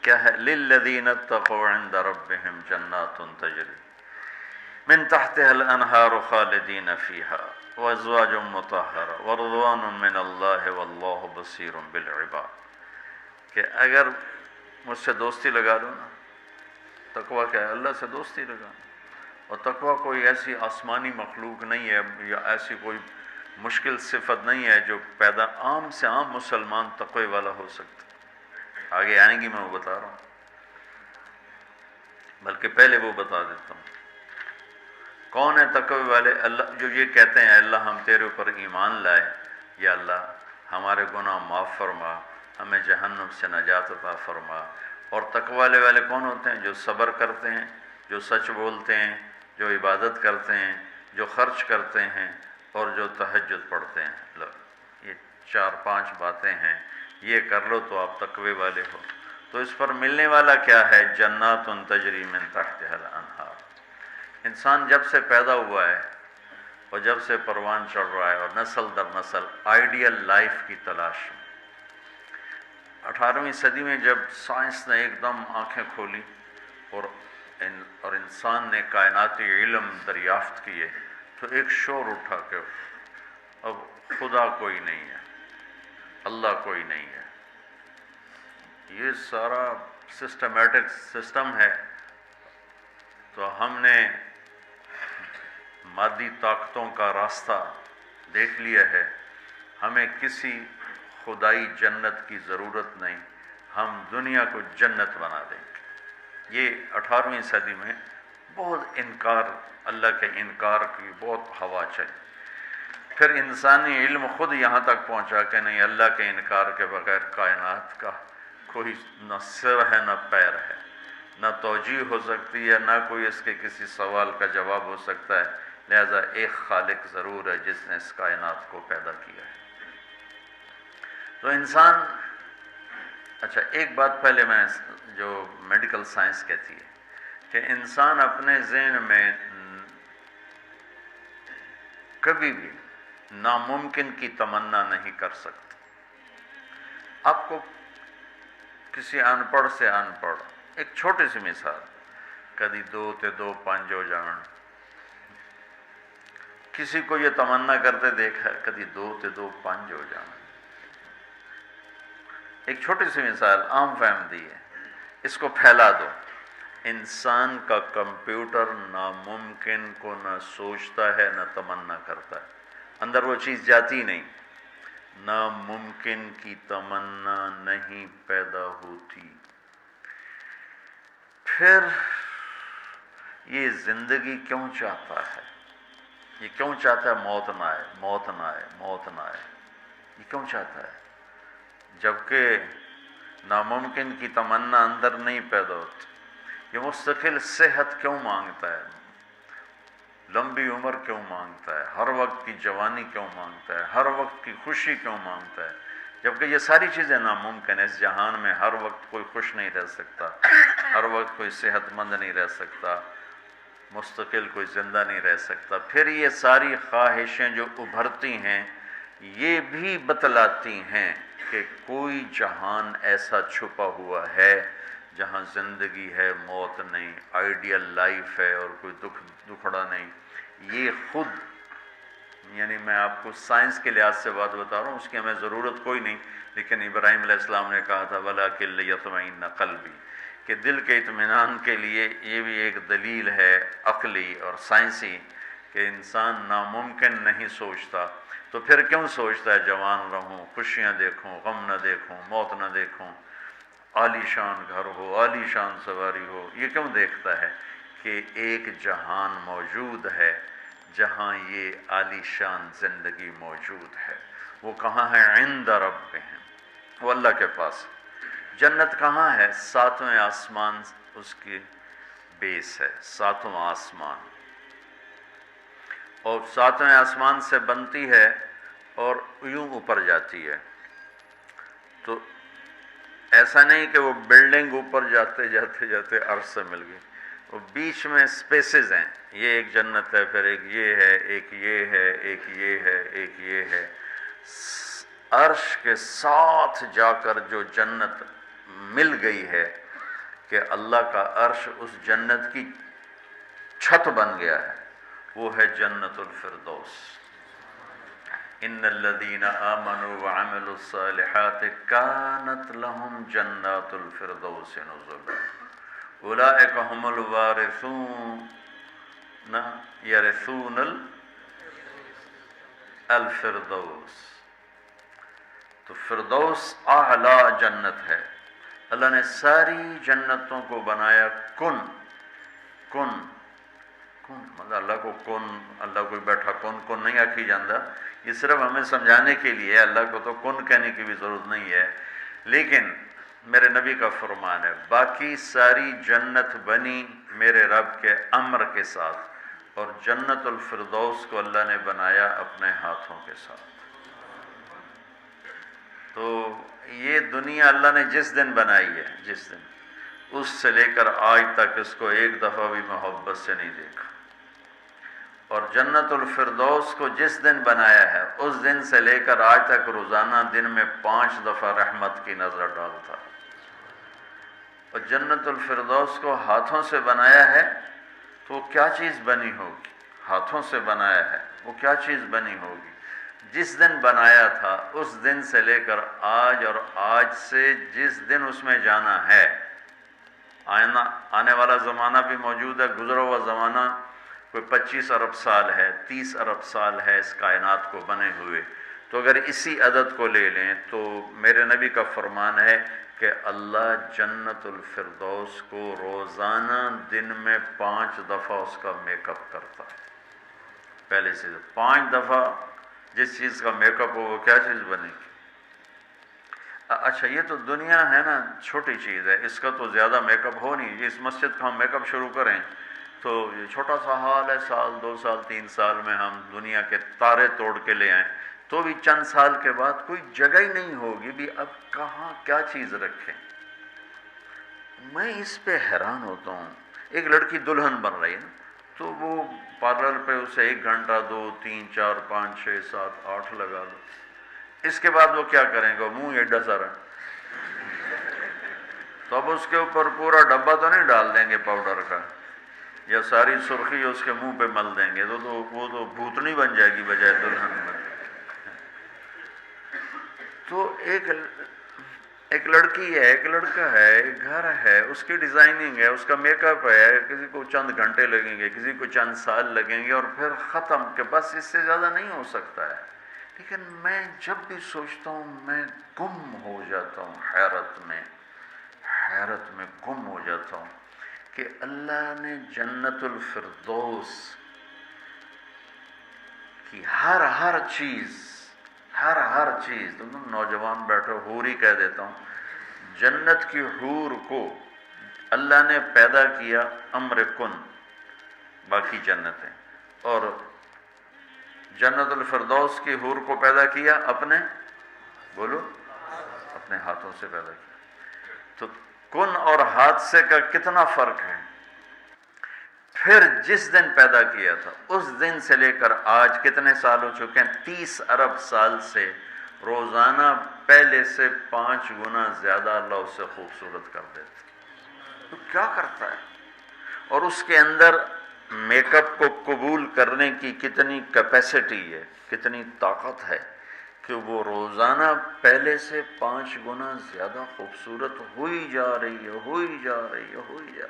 کیا ہے؟ للذین اتقوا عند ربهم جنات تجری من تحتها الانہار خالدین فیہا وازواج مطہرہ ورضوان من اللہ واللہ بصیر بالعباد، کہ اگر مجھ سے دوستی لگا لو نا، تقویٰ کیا ہے؟ اللہ سے دوستی لگانا. اور تقویٰ کوئی ایسی آسمانی مخلوق نہیں ہے یا ایسی کوئی مشکل صفت نہیں ہے جو پیدا عام سے عام مسلمان تقوی والا ہو سکتا. آگے آئیں گی، میں وہ بتا رہا ہوں، بلکہ پہلے وہ بتا دیتا ہوں. کون ہے تقوی والے؟ اللہ جو یہ کہتے ہیں اللہ ہم تیرے اوپر ایمان لائے، یا اللہ ہمارے گناہ معاف فرما، ہمیں جہنم سے نجات عطا فرما. اور تقوی والے کون ہوتے ہیں؟ جو صبر کرتے ہیں، جو سچ بولتے ہیں، جو عبادت کرتے ہیں، جو خرچ کرتے ہیں، اور جو تہجد پڑھتے ہیں. لو یہ 4-5 باتیں ہیں، یہ کر لو تو آپ تقوی والے ہو. تو اس پر ملنے والا کیا ہے؟ جنات تجری من تحتها الانہار. انسان جب سے پیدا ہوا ہے اور جب سے پروان چڑھ رہا ہے اور نسل در نسل آئیڈیل لائف کی تلاش میں، 18ویں صدی میں جب سائنس نے ایک دم آنکھیں کھولی اور انسان نے کائناتی علم دریافت کیے، تو ایک شور اٹھا کہ اب خدا کوئی نہیں ہے، اللہ کوئی نہیں ہے. یہ سارا سسٹمیٹک سسٹم ہے. تو ہم نے مادی طاقتوں کا راستہ دیکھ لیا ہے، ہمیں کسی خدائی جنت کی ضرورت نہیں، ہم دنیا کو جنت بنا دیں گے. یہ 18ویں صدی میں بہت انکار، اللہ کے انکار کی بہت ہوا چلی. پھر انسانی علم خود یہاں تک پہنچا کہ نہیں، اللہ کے انکار کے بغیر کائنات کا کوئی نہ سر ہے نہ پیر ہے، نہ توجیہ ہو سکتی ہے، نہ کوئی اس کے کسی سوال کا جواب ہو سکتا ہے. لہذا ایک خالق ضرور ہے جس نے اس کائنات کو پیدا کیا ہے. تو انسان، اچھا ایک بات پہلے میں، جو میڈیکل سائنس کہتی ہے کہ انسان اپنے ذہن میں کبھی بھی ناممکن کی تمنا نہیں کر سکتا. آپ کو کسی ان پڑھ سے ان پڑھ ایک چھوٹی سی مثال، کدی 2 تے 2 5 ہو جان. کسی کو یہ تمنا کرتے دیکھا کدی 2 تے 2 5 ہو جان. ایک چھوٹی سی مثال عام فہم دی ہے، اس کو پھیلا دو. انسان کا کمپیوٹر ناممکن کو نہ سوچتا ہے نہ تمنا کرتا ہے، اندر وہ چیز جاتی نہیں. ناممکن کی تمنا نہیں پیدا ہوتی. پھر یہ زندگی کیوں چاہتا ہے؟ یہ کیوں چاہتا ہے موت نہ آئے، موت نہ آئے، موت نہ آئے؟ یہ کیوں چاہتا ہے جبکہ ناممکن کی تمنا اندر نہیں پیدا ہوتی؟ یہ مستقل صحت کیوں مانگتا ہے، لمبی عمر کیوں مانگتا ہے، ہر وقت کی جوانی کیوں مانگتا ہے، ہر وقت کی خوشی کیوں مانگتا ہے؟ جبکہ یہ ساری چیزیں ناممکن ہیں. اس جہان میں ہر وقت کوئی خوش نہیں رہ سکتا، ہر وقت کوئی صحت مند نہیں رہ سکتا، مستقل کوئی زندہ نہیں رہ سکتا. پھر یہ ساری خواہشیں جو ابھرتی ہیں یہ بھی بتلاتی ہیں کہ کوئی جہان ایسا چھپا ہوا ہے جہاں زندگی ہے، موت نہیں، آئیڈیل لائف ہے اور کوئی دکھڑا نہیں. یہ خود، یعنی میں آپ کو سائنس کے لحاظ سے بات بتا رہا ہوں، اس کی ہمیں ضرورت کوئی نہیں، لیکن ابراہیم علیہ السلام نے کہا تھا وَلَٰكِن لِيَطْمَئِنَّ قَلْبِي، کہ دل کے اطمینان کے لیے یہ بھی ایک دلیل ہے عقلی اور سائنسی کہ انسان ناممکن نہیں سوچتا. تو پھر کیوں سوچتا ہے جوان رہوں، خوشیاں دیکھوں، غم نہ دیکھوں، موت نہ دیکھوں، عالی شان گھر ہو، عالی شان سواری ہو؟ یہ کیوں دیکھتا ہے کہ ایک جہان موجود ہے جہاں یہ عالی شان زندگی موجود ہے. وہ کہاں ہے؟ عند ربہم، وہ اللہ کے پاس. جنت کہاں ہے؟ 7ویں آسمان اس کی بیس ہے، 7واں آسمان. اور 7ویں آسمان سے بنتی ہے اور یوں اوپر جاتی ہے. تو ایسا نہیں کہ وہ بلڈنگ اوپر جاتے جاتے جاتے عرش سے مل گئی، وہ بیچ میں سپیسز ہیں. یہ ایک جنت ہے، پھر ایک یہ ہے، ایک یہ ہے، ایک یہ ہے، ایک یہ ہے. عرش کے ساتھ جا کر جو جنت مل گئی ہے کہ اللہ کا عرش اس جنت کی چھت بن گیا ہے، وہ ہے جنت الفردوس۔ ان الذین آمنوا وعملوا الصالحات کانت لهم جنات الفردوس نزلا اولئک هم الوارثون یرثون الفردوس۔ تو فردوس اعلیٰ جنت ہے۔ اللہ نے ساری جنتوں کو بنایا کن مطلب اللہ کو کن، اللہ کوئی بیٹھا کن نہیں آکھی جاندہ، یہ صرف ہمیں سمجھانے کے لیے، اللہ کو تو کن کہنے کی بھی ضرورت نہیں ہے، لیکن میرے نبی کا فرمان ہے باقی ساری جنت بنی میرے رب کے امر کے ساتھ، اور جنت الفردوس کو اللہ نے بنایا اپنے ہاتھوں کے ساتھ۔ تو یہ دنیا اللہ نے جس دن بنائی ہے، جس دن، اس سے لے کر آج تک اس کو ایک دفعہ بھی محبت سے نہیں دیکھا، اور جنت الفردوس کو جس دن بنایا ہے اس دن سے لے کر آج تک روزانہ دن میں 5 دفعہ رحمت کی نظر ڈالتا ہے۔ اور جنت الفردوس کو ہاتھوں سے بنایا ہے تو وہ کیا چیز بنی ہوگی؟ ہاتھوں سے بنایا ہے، وہ کیا چیز بنی ہوگی؟ جس دن بنایا تھا اس دن سے لے کر آج، اور آج سے جس دن اس میں جانا ہے، آنے والا زمانہ بھی موجود ہے، گزرا ہوا زمانہ کوئی 25 ارب سال ہے، 30 ارب سال ہے اس کائنات کو بنے ہوئے، تو اگر اسی عدد کو لے لیں تو میرے نبی کا فرمان ہے کہ اللہ جنت الفردوس کو روزانہ دن میں 5 دفعہ اس کا میک اپ کرتا ہے۔ پہلے سے 5 دفعہ جس چیز کا میک اپ ہو وہ کیا چیز بنے گی؟ اچھا یہ تو دنیا ہے نا، چھوٹی چیز ہے، اس کا تو زیادہ میک اپ ہو نہیں، اس مسجد کا ہم میک اپ شروع کریں تو یہ چھوٹا سا حال ہے، سال 2 سال 3 سال میں ہم دنیا کے تارے توڑ کے لے آئیں تو بھی چند سال کے بعد کوئی جگہ ہی نہیں ہوگی بھی اب کہاں کیا چیز رکھیں۔ میں اس پہ حیران ہوتا ہوں، ایک لڑکی دلہن بن رہی ہے نا، تو وہ پارلر پہ اسے 1 گھنٹہ 2 3 4 5 6 7 8 لگا لو، اس کے بعد وہ کیا کریں گے؟ منہ ایڈا سارا، تو اب اس کے اوپر پورا ڈبہ تو نہیں ڈال دیں گے پاؤڈر کا، یا ساری سرخی اس کے منہ پہ مل دیں گے، تو وہ تو بھوتنی بن جائے گی بجائے دلہن میں۔ تو ایک لڑکی ہے، ایک لڑکا ہے، ایک گھر ہے، اس کی ڈیزائننگ ہے، اس کا میک اپ ہے، کسی کو چند گھنٹے لگیں گے، کسی کو چند سال لگیں گے، اور پھر ختم، کہ بس اس سے زیادہ نہیں ہو سکتا ہے۔ لیکن میں جب بھی سوچتا ہوں میں گم ہو جاتا ہوں، حیرت میں گم ہو جاتا ہوں کہ اللہ نے جنت الفردوس کی ہر چیز، تم نوجوان بیٹھو، حور ہی کہہ دیتا ہوں، جنت کی حور کو اللہ نے پیدا کیا امر کن، باقی جنتیں، اور جنت الفردوس کی حور کو پیدا کیا اپنے ہاتھوں سے پیدا کیا۔ تو کن اور حادثے کا کتنا فرق ہے۔ پھر جس دن پیدا کیا تھا اس دن سے لے کر آج کتنے سال ہو چکے ہیں؟ 30 ارب سال سے روزانہ پہلے سے 5 گنا زیادہ اللہ اسے خوبصورت کر دیتا۔ تو کیا کرتا ہے؟ اور اس کے اندر میک اپ کو قبول کرنے کی کتنی کیپیسٹی ہے، کتنی طاقت ہے کہ وہ روزانہ پہلے سے 5 گنا زیادہ خوبصورت ہوئی جا رہی ہے۔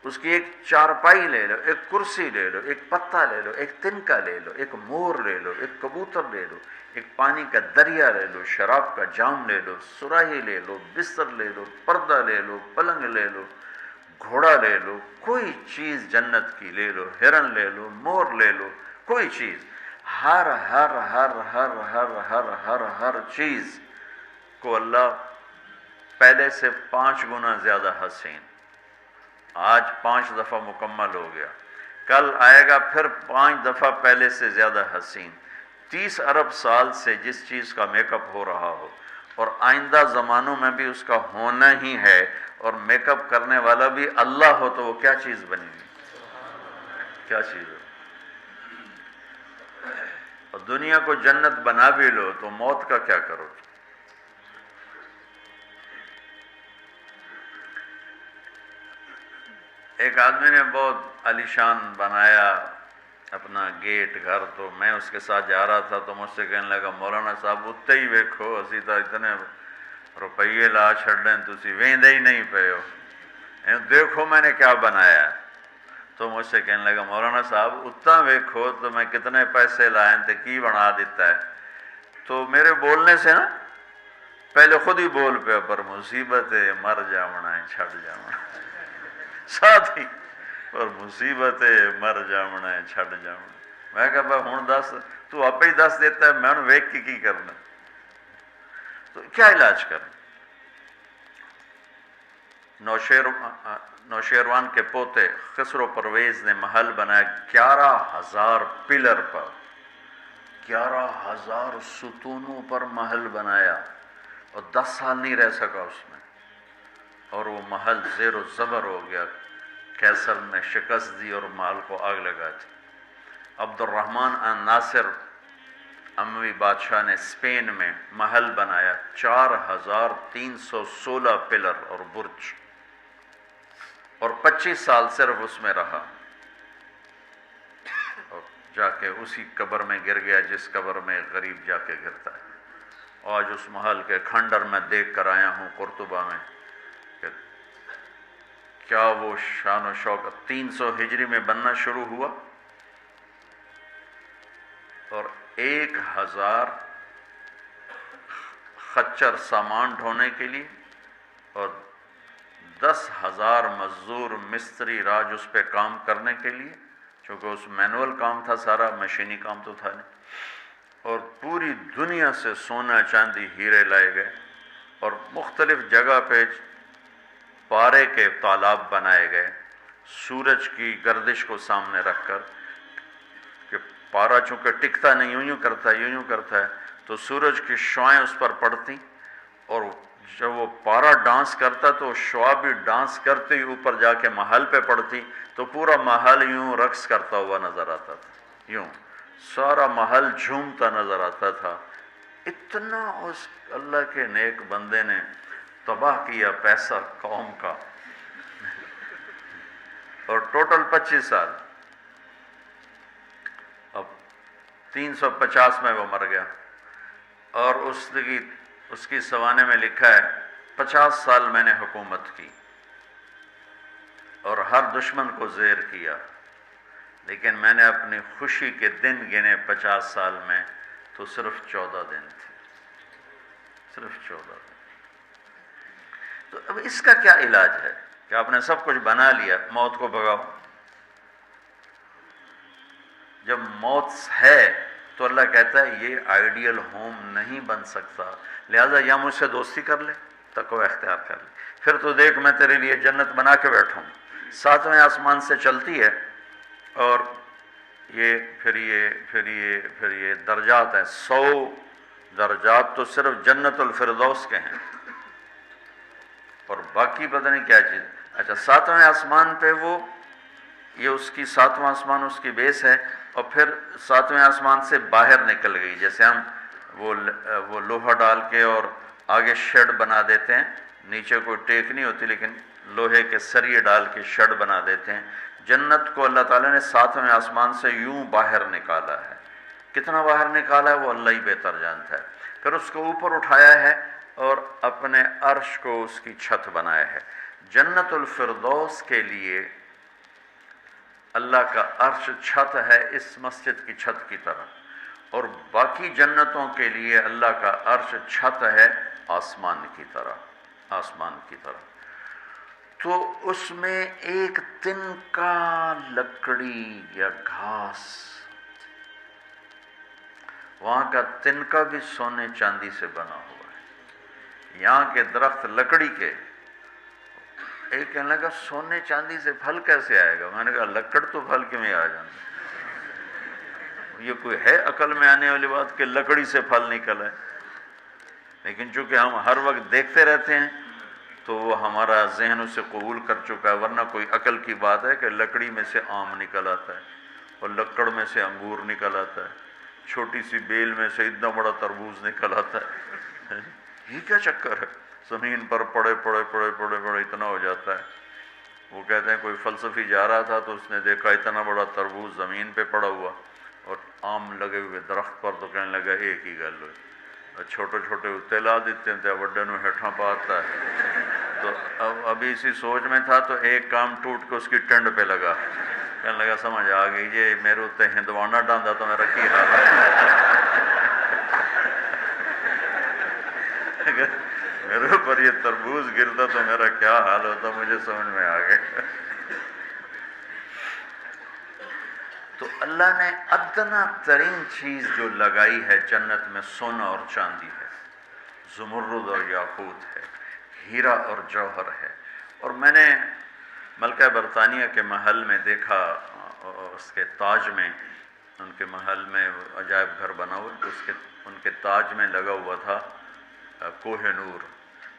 اس کی ایک چارپائی لے لو، ایک کرسی لے لو، ایک پتا لے لو، ایک تنکا لے لو، ایک مور لے لو، ایک کبوتر لے لو، ایک پانی کا دریا لے لو، شراب کا جام لے لو، سراہی لے لو، بستر لے لو، پردہ لے لو، پلنگ لے لو، گھوڑا لے لو، کوئی چیز جنت کی لے لو، ہرن لے لو، مور لے لو، کوئی چیز، ہر چیز کو اللہ پہلے سے 5 گنا زیادہ حسین۔ آج 5 دفعہ مکمل ہو گیا، کل آئے گا پھر 5 دفعہ پہلے سے زیادہ حسین۔ 30 ارب سال سے جس چیز کا میک اپ ہو رہا ہو، اور آئندہ زمانوں میں بھی اس کا ہونا ہی ہے، اور میک اپ کرنے والا بھی اللہ ہو، تو وہ کیا چیز بنے گی؟ کیا چیز ہو؟ اور دنیا کو جنت بنا بھی لو تو موت کا کیا کرو؟ ایک آدمی نے بہت عالیشان بنایا اپنا گیٹ گھر، تو میں اس کے ساتھ جا رہا تھا تو مجھ سے کہنے لگا مولانا صاحب اتنے ہی ویکھو اسی تو اتنے روپیے لا چھڑیں تسی ویندے ہی نہیں پے ہو، دیکھو میں نے کیا بنایا ہے۔ تو مجھ سے کہنے لگا مولانا صاحب اتنا ویکھو تو میں کتنے پیسے لائیں تے کی بنا دیتا ہے۔ تو میرے بولنے سے نا پہلے خود ہی بول پیا پر مصیبت ہے مر جاونا ہے چھڑ جاونا ساتھ ہی پر مصیبت ہے مر جاونا ہے چھڑ جاونا۔ میں کہا بھائی ہوں دس، تو آپ ہی دس دیتا ہے میں ویک کی کرنا، تو کیا علاج کریں؟ نوشیروان کے پوتے خسرو پرویز نے محل بنایا 11,000 پلر پر، 11,000 ستونوں پر محل بنایا، اور 10 سال نہیں رہ سکا اس میں، اور وہ محل زیر و زبر ہو گیا۔ کیسر نے شکست دی اور محل کو آگ لگا دی۔ عبد الرحمن ناصر اموی بادشاہ نے اسپین میں محل بنایا 4,316 پلر اور برج، اور 25 سال صرف اس میں رہا، اور جا کے اسی قبر میں گر گیا جس قبر میں غریب جا کے گرتا ہے۔ آج اس محل کے کھنڈر میں دیکھ کر آیا ہوں قرطبہ میں کہ کیا وہ شان و شوکت 300 ہجری میں بننا شروع ہوا، اور 1,000 خچر سامان ڈھونے کے لیے اور 10,000 مزدور مستری راج اس پہ کام کرنے کے لیے، چونکہ اس مینول کام تھا سارا، مشینی کام تو تھا نہیں، اور پوری دنیا سے سونا چاندی ہیرے لائے گئے، اور مختلف جگہ پہ پارے کے تالاب بنائے گئے سورج کی گردش کو سامنے رکھ کر، کہ پارا چونکہ ٹکتا نہیں، یوں یوں کرتا ہے تو سورج کی شعائیں اس پر پڑتی، اور جب وہ پارا ڈانس کرتا تو شعا بھی ڈانس کرتے ہی اوپر جا کے محل پہ پڑتی، تو پورا محل یوں رقص کرتا ہوا نظر آتا تھا، یوں سارا محل جھومتا نظر آتا تھا۔ اتنا اس اللہ کے نیک بندے نے تباہ کیا پیسہ قوم کا، اور ٹوٹل 25 سال، اب 350 میں وہ مر گیا، اور اس کی سوانے میں لکھا ہے 50 سال میں نے حکومت کی اور ہر دشمن کو زیر کیا، لیکن میں نے اپنی خوشی کے دن گنے 50 سال میں تو صرف 14 دن تھے، صرف 14 دن۔ تو اب اس کا کیا علاج ہے کہ آپ نے سب کچھ بنا لیا، موت کو بھگاؤ۔ جب موت ہے تو اللہ کہتا ہے یہ آئیڈیل ہوم نہیں بن سکتا، لہٰذا یا مجھ سے دوستی کر لے، تقوی اختیار کر لے، پھر تو دیکھ میں تیرے لیے جنت بنا کے بیٹھوں، 7ویں آسمان سے چلتی ہے، اور پھر یہ درجات ہیں، 100 درجات تو صرف جنت الفردوس کے ہیں، اور باقی پتہ نہیں کیا چیز۔ اچھا 7ویں آسمان پہ یہ اس کی 7واں آسمان اس کی بیس ہے، اور پھر 7ویں آسمان سے باہر نکل گئی، جیسے ہم وہ لوہا ڈال کے اور آگے شیڈ بنا دیتے ہیں، نیچے کوئی ٹیک نہیں ہوتی لیکن لوہے کے سریے ڈال کے شیڈ بنا دیتے ہیں، جنت کو اللہ تعالیٰ نے 7ویں آسمان سے یوں باہر نکالا ہے۔ کتنا باہر نکالا ہے وہ اللہ ہی بہتر جانتا ہے۔ پھر اس کو اوپر اٹھایا ہے اور اپنے عرش کو اس کی چھت بنایا ہے۔ جنت الفردوس کے لیے اللہ کا عرش چھت ہے اس مسجد کی چھت کی طرح، اور باقی جنتوں کے لیے اللہ کا عرش چھت ہے آسمان کی طرح، آسمان کی طرح۔ تو اس میں ایک تنکا لکڑی یا گھاس، وہاں کا تنکا بھی سونے چاندی سے بنا ہوا ہے، یہاں کے درخت لکڑی کے۔ ایک کہنے لگا سونے چاندی سے پھل کیسے آئے گا؟ میں نے کہا لکڑ تو پھل کیوں آ جانا، یہ کوئی ہے عقل میں آنے والی بات کہ لکڑی سے پھل نکل ہے؟ لیکن چونکہ ہم ہر وقت دیکھتے رہتے ہیں تو وہ ہمارا ذہن اسے قبول کر چکا ہے، ورنہ کوئی عقل کی بات ہے کہ لکڑی میں سے آم نکل آتا ہے اور لکڑ میں سے انگور نکل آتا ہے، چھوٹی سی بیل میں سے اتنا بڑا تربوز نکل آتا ہے؟ یہ کیا چکر ہے؟ زمین پر پڑے اتنا ہو جاتا ہے۔ وہ کہتے ہیں کوئی فلسفی جا رہا تھا تو اس نے دیکھا اتنا بڑا تربوز زمین پہ پڑا ہوا اور آم لگے ہوئے درخت پر، تو کہنے لگا ایک ہی گل ہوئی، چھوٹے چھوٹے اتنے لا دیتے ہیں وڈے نو ہیٹھاں پاتا ہے۔ تو ابھی اسی سوچ میں تھا تو ایک کام ٹوٹ کے اس کی ٹنڈ پہ لگا، کہنے لگا سمجھ آ گئی یہ میرے اتنے ہندوانا ڈاندا تو میرا کی حال ہے، میرے اوپر یہ تربوز گرتا تو میرا کیا حال ہوتا، مجھے سمجھ میں آ گیا۔ تو اللہ نے ادنا ترین چیز جو لگائی ہے جنت میں سونا اور چاندی ہے، زمرد اور یاقوت ہے، ہیرا اور جوہر ہے۔ اور میں نے ملکہ برطانیہ کے محل میں دیکھا، اس کے تاج میں، ان کے محل میں عجائب گھر بنا ہوا، تو ان کے تاج میں لگا ہوا تھا کوہ نور،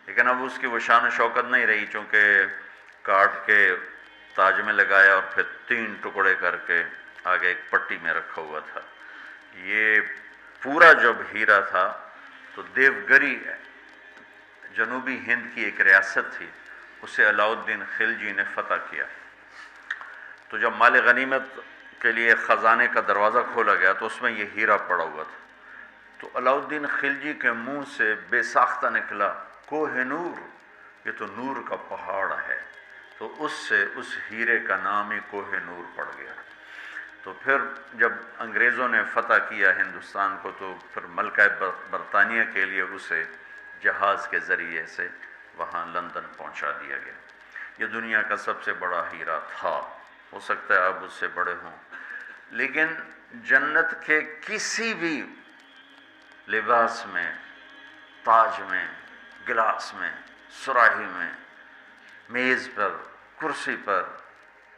لیکن اب اس کی وہ شان و شوکت نہیں رہی، چونکہ کاٹ کے تاج میں لگایا اور پھر 3 ٹکڑے کر کے آگے ایک پٹی میں رکھا ہوا تھا۔ یہ پورا جب ہیرا تھا تو دیوگری جنوبی ہند کی ایک ریاست تھی، اسے علاء الدین خلجی نے فتح کیا۔ تو جب مال غنیمت کے لیے خزانے کا دروازہ کھولا گیا تو اس میں یہ ہیرا پڑا ہوا تھا۔ تو علاء الدین خلجی کے منہ سے بے ساختہ نکلا کوہ نور، یہ تو نور کا پہاڑ ہے۔ تو اس سے اس ہیرے کا نام ہی کوہ نور پڑ گیا۔ تو پھر جب انگریزوں نے فتح کیا ہندوستان کو تو پھر ملکہ برطانیہ کے لیے اسے جہاز کے ذریعے سے وہاں لندن پہنچا دیا گیا۔ یہ دنیا کا سب سے بڑا ہیرا تھا، ہو سکتا ہے اب اس سے بڑے ہوں، لیکن جنت کے کسی بھی لباس میں، تاج میں، گلاس میں، سراہی میں، میز پر، کرسی پر،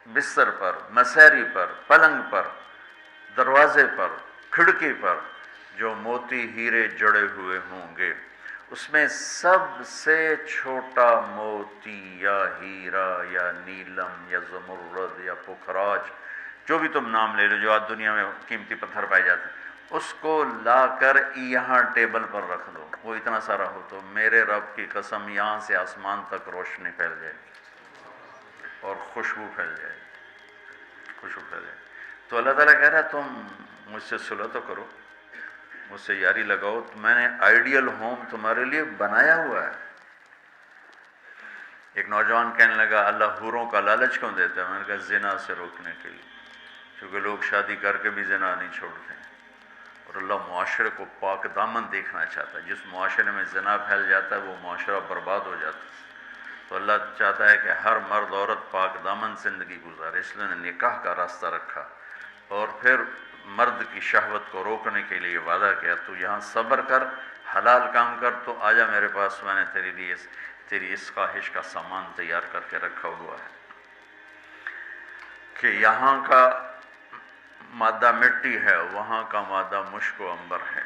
بستر پر، مسیری پر، پلنگ پر، دروازے پر، کھڑکی پر جو موتی ہیرے جڑے ہوئے ہوں گے، اس میں سب سے چھوٹا موتی یا ہیرا یا نیلم یا زمرد یا پکھراج، جو بھی تم نام لے لو، جو آج دنیا میں قیمتی پتھر پائے جاتے ہیں، اس کو لا کر یہاں ٹیبل پر رکھ دو، وہ اتنا سارا ہو تو میرے رب کی قسم یہاں سے آسمان تک روشنی پھیل جائے گی اور خوشبو پھیل جائے گی، خوشبو پھیل جائے گی۔ تو اللہ تعالیٰ کہہ رہا ہے تم مجھ سے صلح تو کرو، مجھ سے یاری لگاؤ، تو میں نے آئیڈیل ہوم تمہارے لیے بنایا ہوا ہے۔ ایک نوجوان کہنے لگا اللہ حوروں کا لالچ کیوں دیتا ہے؟ میں نے کہا زنا سے روکنے کے لیے، کیونکہ لوگ شادی کر کے بھی زنا نہیں چھوڑتے، اور اللہ معاشرے کو پاک دامن دیکھنا چاہتا ہے۔ جس معاشرے میں زنا پھیل جاتا ہے وہ معاشرہ برباد ہو جاتا ہے۔ تو اللہ چاہتا ہے کہ ہر مرد عورت پاک دامن زندگی گزارے، اس لیے نے نکاح کا راستہ رکھا، اور پھر مرد کی شہوت کو روکنے کے لیے وعدہ کیا تو یہاں صبر کر، حلال کام کر، تو آجا میرے پاس، میں نے تیرے لیے تیری اس خواہش کا سامان تیار کر کے رکھا ہوا ہے کہ یہاں کا مادہ مٹی ہے، وہاں کا مادہ مشک و عنبر ہے،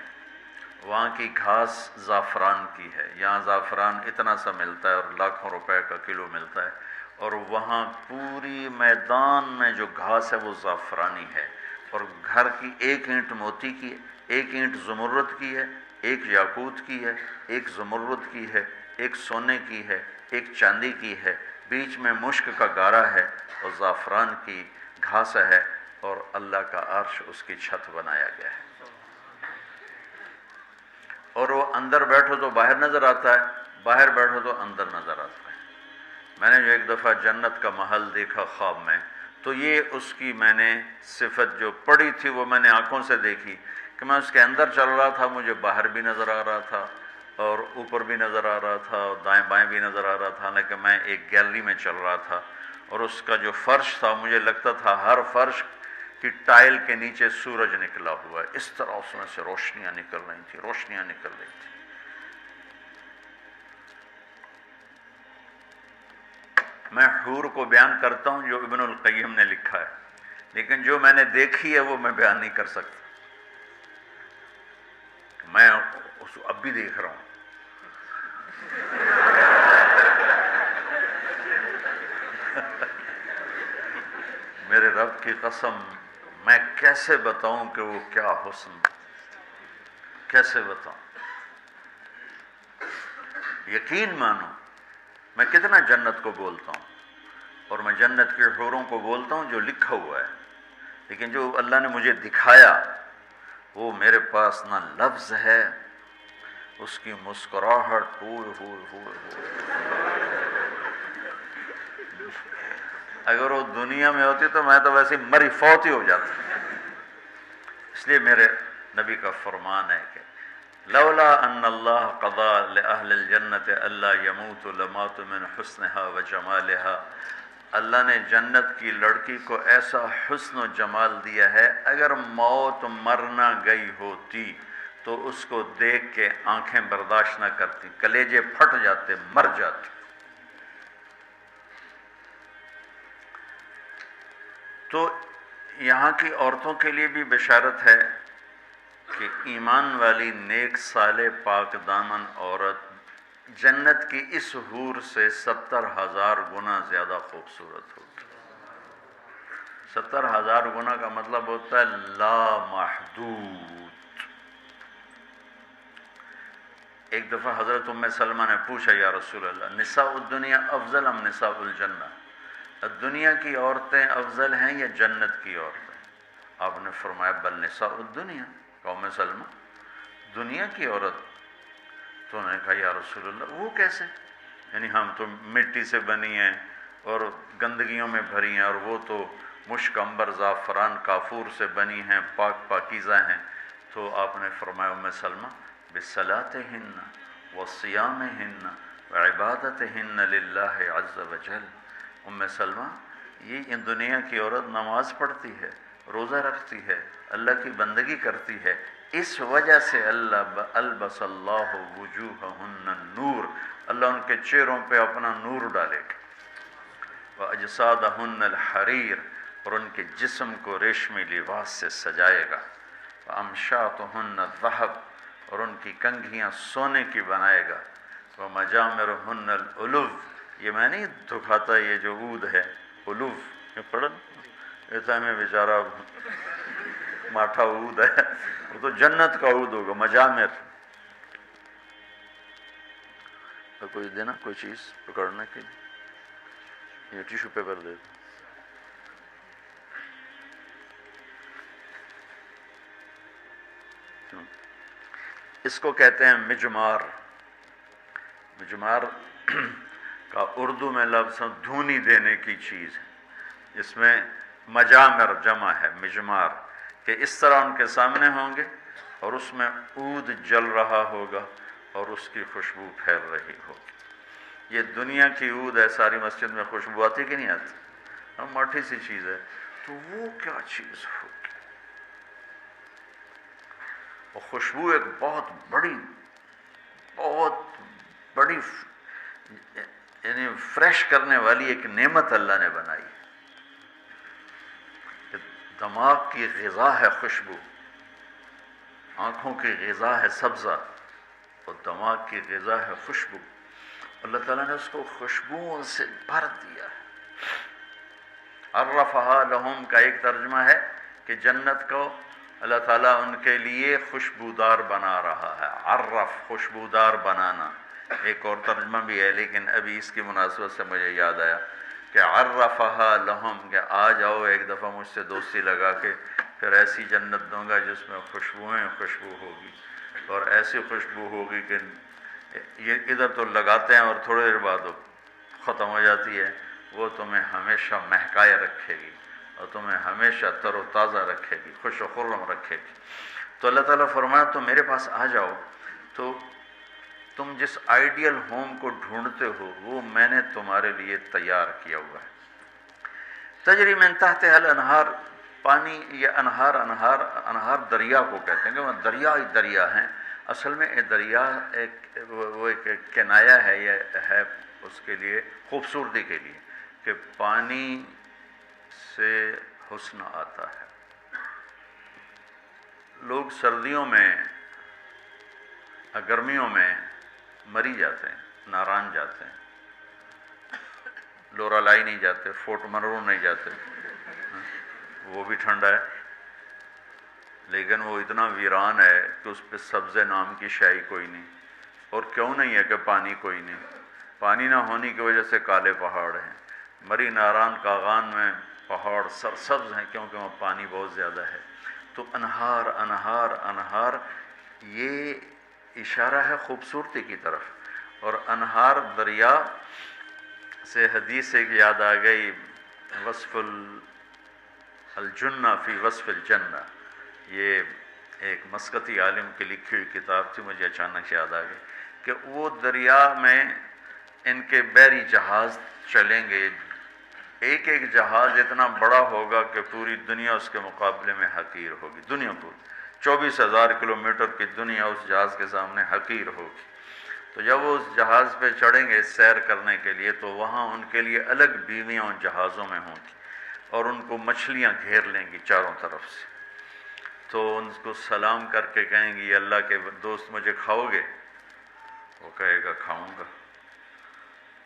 وہاں کی گھاس زعفران کی ہے، یہاں زعفران اتنا سا ملتا ہے اور لاکھوں روپے کا کلو ملتا ہے، اور وہاں پوری میدان میں جو گھاس ہے وہ زعفرانی ہے، اور گھر کی ایک اینٹ موتی کی ہے، ایک اینٹ زمرد کی ہے، ایک یاقوت کی ہے، ایک زمرد کی ہے، ایک سونے کی ہے، ایک چاندی کی ہے، بیچ میں مشک کا گارا ہے اور زعفران کی گھاس ہے، اور اللہ کا عرش اس کی چھت بنایا گیا ہے، اور وہ اندر بیٹھو تو باہر نظر آتا ہے، باہر بیٹھو تو اندر نظر آتا ہے۔ میں نے جو ایک دفعہ جنت کا محل دیکھا خواب میں، تو یہ اس کی میں نے صفت جو پڑی تھی وہ میں نے آنکھوں سے دیکھی کہ میں اس کے اندر چل رہا تھا، مجھے باہر بھی نظر آ رہا تھا اور اوپر بھی نظر آ رہا تھا اور دائیں بائیں بھی نظر آ رہا تھا، لیکن میں ایک گیلری میں چل رہا تھا، اور اس کا جو فرش تھا مجھے لگتا تھا ہر فرش کی ٹائل کے نیچے سورج نکلا ہوا ہے، اس طرح اس میں سے روشنیاں نکل رہی تھیں، روشنیاں نکل رہی تھیں۔ میں حور کو بیان کرتا ہوں جو ابن القیم نے لکھا ہے، لیکن جو میں نے دیکھی ہے وہ میں بیان نہیں کر سکتا، میں اس کو اب بھی دیکھ رہا ہوں۔ میرے رب کی قسم میں کیسے بتاؤں کہ وہ کیا حسن، کیسے بتاؤں؟ یقین مانو میں کتنا جنت کو بولتا ہوں، اور میں جنت کے حوروں کو بولتا ہوں جو لکھا ہوا ہے، لیکن جو اللہ نے مجھے دکھایا وہ میرے پاس نہ لفظ ہے، اس کی مسکراہٹ ہوئے ہوئے ہوئے ہوئے، اگر وہ دنیا میں ہوتی تو میں تو ویسے مری فوت ہی ہو جاتا۔ اس لیے میرے نبی کا فرمان ہے کہ لولا ان اللہ قضا لأہل الجنت الا يموتوا لماتوا من حسنها وجمالها، اللہ نے جنت کی لڑکی کو ایسا حسن و جمال دیا ہے، اگر موت مرنا گئی ہوتی تو اس کو دیکھ کے آنکھیں برداشت نہ کرتی، کلیجے پھٹ جاتے، مر جاتے۔ تو یہاں کی عورتوں کے لیے بھی بشارت ہے کہ ایمان والی نیک صالح پاک دامن عورت جنت کی اس حور سے 70,000 گنا زیادہ خوبصورت ہوگی۔ 70,000 گنا کا مطلب ہوتا ہے لامحدود۔ ایک دفعہ حضرت ام سلمہ نے پوچھا یا رسول اللہ، نساء الدنیا افضل ام نساء الجنہ، دنیا کی عورتیں افضل ہیں یا جنت کی عورتیں؟ آپ نے فرمایا بل نساء الدنیا، ام سلمہ دنیا کی عورت۔ تو انہوں نے کہا یا رسول اللہ وہ کیسے؟ یعنی ہم تو مٹی سے بنی ہیں اور گندگیوں میں بھری ہیں، اور وہ تو مشک عنبر زعفران کافور سے بنی ہیں، پاک پاکیزہ ہیں۔ تو آپ نے فرمایا ام سلمہ بصلاتہن وصیامہن وعبادتہن للہ عز وجل، ام سلمہ یہ ان دنیا کی عورت نماز پڑھتی ہے، روزہ رکھتی ہے، اللہ کی بندگی کرتی ہے، اس وجہ سے اللہ البس اللہ وجوہہن النور، اللہ ان کے چہروں پہ اپنا نور ڈالے گا، وَأَجْسَادَهُنَّ الْحَرِيرُ، اور ان کے جسم کو ریشمی لباس سے سجائے گا، وَأَمْشَاطُهُنَّ الذَّهَبُ، اور ان کی کنگھیاں سونے کی بنائے گا، وَمَجَامِرُهُنَّ الْأُلُوفُ، یہ میں نہیں دکھاتا یہ جو عود ہے الوف، یہ پڑھن ایسا میں بیچارہ ماٹھا عود ہے، وہ تو جنت کا عود ہوگا، مجامر۔ کوئی دینا کوئی چیز پکڑنے کے لیے، یہ ٹیشو پیپر دے دو۔ اس کو کہتے ہیں مجمار۔ مجمار کا اردو میں لفظ دھونی دینے کی چیز ہے، اس میں مجامر جمع ہے مجمار، کہ اس طرح ان کے سامنے ہوں گے اور اس میں عود جل رہا ہوگا اور اس کی خوشبو پھیل رہی ہوگی۔ یہ دنیا کی عود ہے، ساری مسجد میں خوشبو آتی کہ نہیں آتی؟ موٹی سی چیز ہے، تو وہ کیا چیز ہوگی؟ اور خوشبو ایک بہت بڑی یعنی فریش کرنے والی ایک نعمت اللہ نے بنائی ہے، کہ دماغ کی غذا ہے خوشبو، آنکھوں کی غذا ہے سبزہ، اور دماغ کی غذا ہے خوشبو۔ اللہ تعالیٰ نے اس کو خوشبوؤں سے بھر دیا ہے۔ عرفہا لہم کا ایک ترجمہ ہے کہ جنت کو اللہ تعالیٰ ان کے لیے خوشبودار بنا رہا ہے، عرف خوشبودار بنانا۔ ایک اور ترجمہ بھی ہے لیکن ابھی اس کی مناسبت سے مجھے یاد آیا کہ عرفہا لہم، کہ آ جاؤ ایک دفعہ مجھ سے دوستی لگا کے، پھر ایسی جنت دوں گا جس میں خوشبوئیں خوشبو ہوگی، اور ایسی خوشبو ہوگی کہ یہ ادھر تو لگاتے ہیں اور تھوڑی دیر بعد وہ ختم ہو جاتی ہے، وہ تمہیں ہمیشہ مہکائے رکھے گی اور تمہیں ہمیشہ تر و تازہ رکھے گی، خوش و خرم رکھے گی۔ تو اللہ تعالیٰ فرمایا تم میرے پاس آ جاؤ، تو تم جس آئیڈیل ہوم کو ڈھونڈتے ہو وہ میں نے تمہارے لیے تیار کیا ہوا ہے۔ تجری من تحتہا الانہار، پانی یا انہار دریا کو کہتے ہیں کہ وہ دریا ہی دریا ہیں۔ اصل میں یہ دریا ایک کنایا ہے، یہ ہے اس کے لیے خوبصورتی کے لیے کہ پانی سے حسن آتا ہے۔ لوگ سردیوں میں گرمیوں میں مری جاتے ہیں، ناران جاتے ہیں، لورالائی نہیں جاتے، فورٹ منرو نہیں جاتے، وہ بھی ٹھنڈا ہے لیکن وہ اتنا ویران ہے کہ اس پہ سبز نام کی شائی کوئی نہیں، اور کیوں نہیں ہے کہ پانی کوئی نہیں، پانی نہ ہونے کی وجہ سے کالے پہاڑ ہیں، مری ناران کاغان میں پہاڑ سرسبز ہیں کیونکہ وہاں پانی بہت زیادہ ہے. تو انہار انہار انہار، یہ اشارہ ہے خوبصورتی کی طرف. اور انہار دریا سے حدیث ایک یاد آ گئی، وصف الجنہ فی وصف الجنہ. یہ ایک مسقطی عالم کی لکھی ہوئی کتاب تھی، مجھے اچانک یاد آ گئی کہ وہ دریا میں ان کے بحری جہاز چلیں گے، ایک ایک جہاز اتنا بڑا ہوگا کہ پوری دنیا اس کے مقابلے میں حقیر ہوگی. دنیا پوری 24,000 کلومیٹر کی دنیا اس جہاز کے سامنے حقیر ہوگی. تو جب وہ اس جہاز پہ چڑھیں گے سیر کرنے کے لیے، تو وہاں ان کے لیے الگ بیویاں ان جہازوں میں ہوں گی اور ان کو مچھلیاں گھیر لیں گی چاروں طرف سے. تو ان کو سلام کر کے کہیں گی اللہ کے دوست مجھے کھاؤ گے؟ وہ کہے گا کھاؤں گا.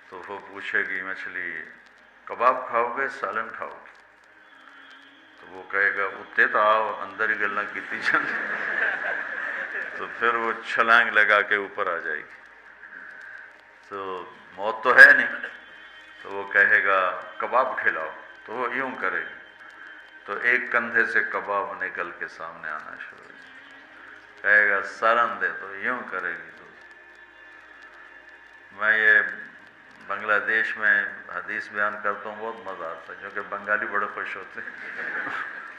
تو وہ پوچھے گی مچھلی کباب کھاؤ گے سالن کھاؤ گے؟ تو وہ کہے گا اتنے تو آؤ اندر ہی گلاں کیتی جان. تو پھر وہ چھلانگ لگا کے اوپر آ جائے گی. تو موت تو ہے نہیں. تو وہ کہے گا کباب کھلاؤ، تو وہ یوں کرے گی. تو ایک کندھے سے کباب نکل کے سامنے آنا شروع ہو جائے. کہے گا سالن دے، تو یوں کرے گی. تو میں یہ بنگلہ دیش میں حدیث بیان کرتا ہوں، بہت مزہ آتا ہے کیونکہ بنگالی بڑے خوش ہوتے ہیں.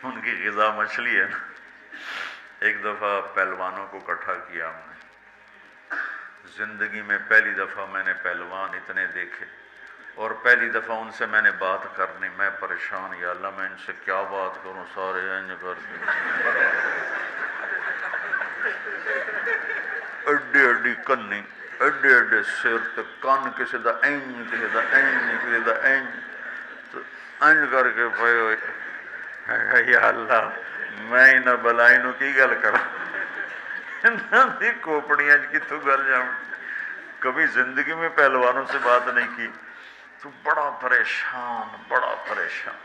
ان کی غذا مچھلی ہے نا. ایک دفعہ پہلوانوں کو اکٹھا کیا ہم نے. زندگی میں پہلی دفعہ میں نے پہلوان اتنے دیکھے، اور پہلی دفعہ ان سے میں نے بات کرنی. میں پریشان، یا اللہ میں ان سے کیا بات کروں، سارے انج کرتے اڈی اڈی کنی، اڈے اڈے سر تے کن، کسی دا انج کسی دا انج کسی دا انج. تو انج کر کے پے ہوئے. یا اللہ میں انہاں بلائی نو کی گل کراں، انہاں دی کھوپڑیاں کتوں گل جاؤں. کبھی زندگی میں پہلوانوں سے بات نہیں کی. تو بڑا پریشان بڑا پریشان.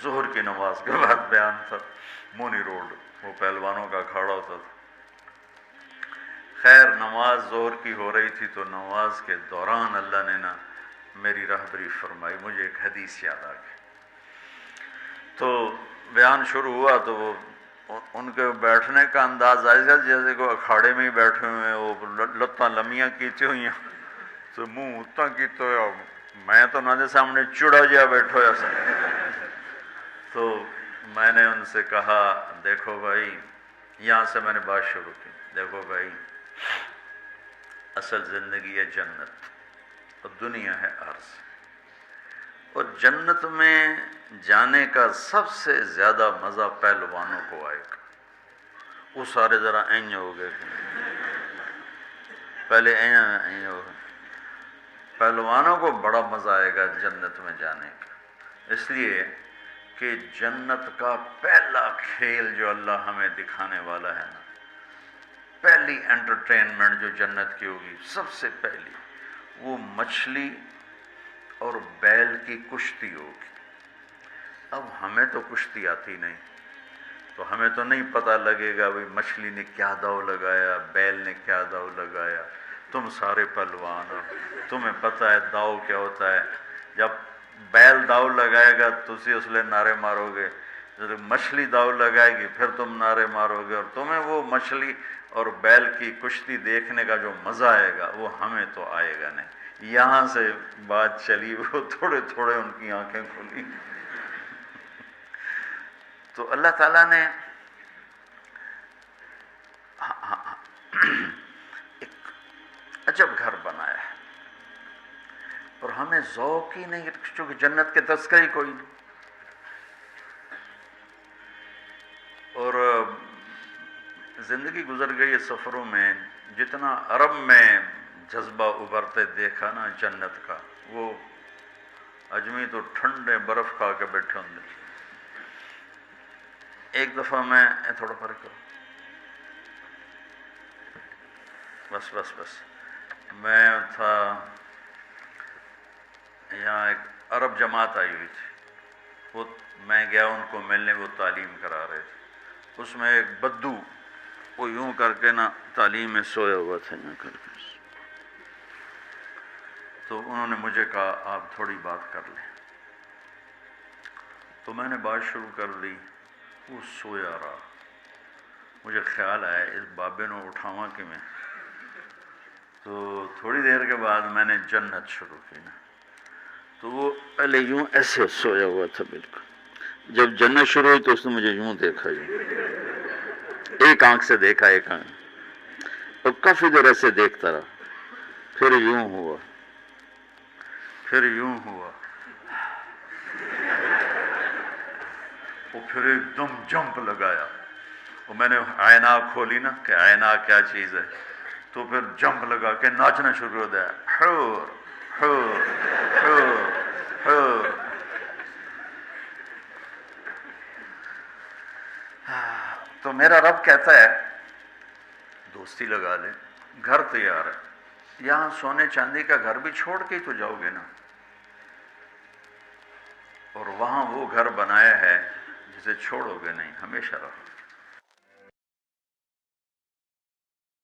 ظہر کی نماز کے بعد بیان تھا، مونی روڈ وہ پہلوانوں کا اکھاڑا ہوتا تھا. خیر نماز ظہر کی ہو رہی تھی، تو نماز کے دوران اللہ نے نا میری رہبری فرمائی. مجھے ایک حدیث یاد آ گئی. تو بیان شروع ہوا تو وہ ان کے بیٹھنے کا انداز ایسا جیسے کہ اکھاڑے میں ہی بیٹھے ہوئے ہیں، وہ لتاں لمیاں کیتی ہوئی ہیں، تو منہ اتنا کیتے ہوئے. میں تو انہوں نے سامنے چڑا جہا بیٹھا ہوا سا. تو میں نے ان سے کہا دیکھو بھائی، یہاں سے میں نے بات شروع کی، دیکھو بھائی اصل زندگی ہے جنت اور دنیا ہے عرض. اور جنت میں جانے کا سب سے زیادہ مزہ پہلوانوں کو آئے گا. وہ سارے ذرا این ہو گئے، پہلے این ہو گئے. پہلوانوں کو بڑا مزہ آئے گا جنت میں جانے کا، اس لیے کہ جنت کا پہلا کھیل جو اللہ ہمیں دکھانے والا ہے نا، پہلی انٹرٹینمنٹ جو جنت کی ہوگی سب سے پہلی، وہ مچھلی اور بیل کی کشتی ہوگی. اب ہمیں تو کشتی آتی نہیں، تو ہمیں تو نہیں پتہ لگے گا بھئی مچھلی نے کیا داؤ لگایا، بیل نے کیا داؤ لگایا. تم سارے پہلوان ہو، تمہیں پتہ ہے داؤ کیا ہوتا ہے. جب بیل داؤ لگائے گا تو اسی اس لئے نعرے مارو گے، جب مچھلی داؤ لگائے گی پھر تم نعرے مارو گے. اور تمہیں وہ مچھلی اور بیل کی کشتی دیکھنے کا جو مزہ آئے گا وہ ہمیں تو آئے گا نہیں. یہاں سے بات چلی، وہ تھوڑے تھوڑے ان کی آنکھیں کھلی. تو اللہ تعالیٰ نے ایک عجب گھر بنایا ہے، اور ہمیں ذوق ہی نہیں، چونکہ جنت کے تذکرے ہی کوئی نہیں. اور زندگی گزر گئی ہے سفروں میں، جتنا عرب میں جذبہ ابھرتے دیکھا نا جنت کا، وہ اجمی تو ٹھنڈے برف کھا کے بیٹھے ہوں گے. ایک دفعہ میں تھوڑا فرق کروں، بس میں تھا یہاں، ایک عرب جماعت آئی ہوئی تھی، وہ میں گیا ان کو ملنے، وہ تعلیم کرا رہے تھے. اس میں ایک بدو وہ یوں کر کے نا تعلیم میں سویا ہوا تھا یوں کر کے. تو انہوں نے مجھے کہا آپ تھوڑی بات کر لیں، تو میں نے بات شروع کر دی. وہ سویا رہا. مجھے خیال آیا اس بابے نو اٹھاواں کہ میں. تو تھوڑی دیر کے بعد میں نے جنت شروع کی نا، تو وہ پہلے یوں ایسے سویا ہوا تھا بالکل. جب جنت شروع ہوئی تو اس نے مجھے یوں دیکھا، ایک آنکھ سے دیکھا، ایک آنکھ، اور کافی دیر ایسے دیکھتا رہا. پھر یوں ہوا، پھر یوں ہوا، وہ پھر ایک دم جمپ لگایا. اور میں نے آئینہ کھولی نا کہ آئینہ کیا چیز ہے، تو پھر جمپ لگا کے ناچنا شروع ہو گیا. حور حور حور حور. تو میرا رب کہتا ہے دوستی لگا لے، گھر تیار ہے. یہاں سونے چاندی کا گھر بھی چھوڑ کے ہی تو جاؤ گے نا، اور وہاں وہ گھر بنایا ہے جسے چھوڑو گے نہیں، ہمیشہ رہو.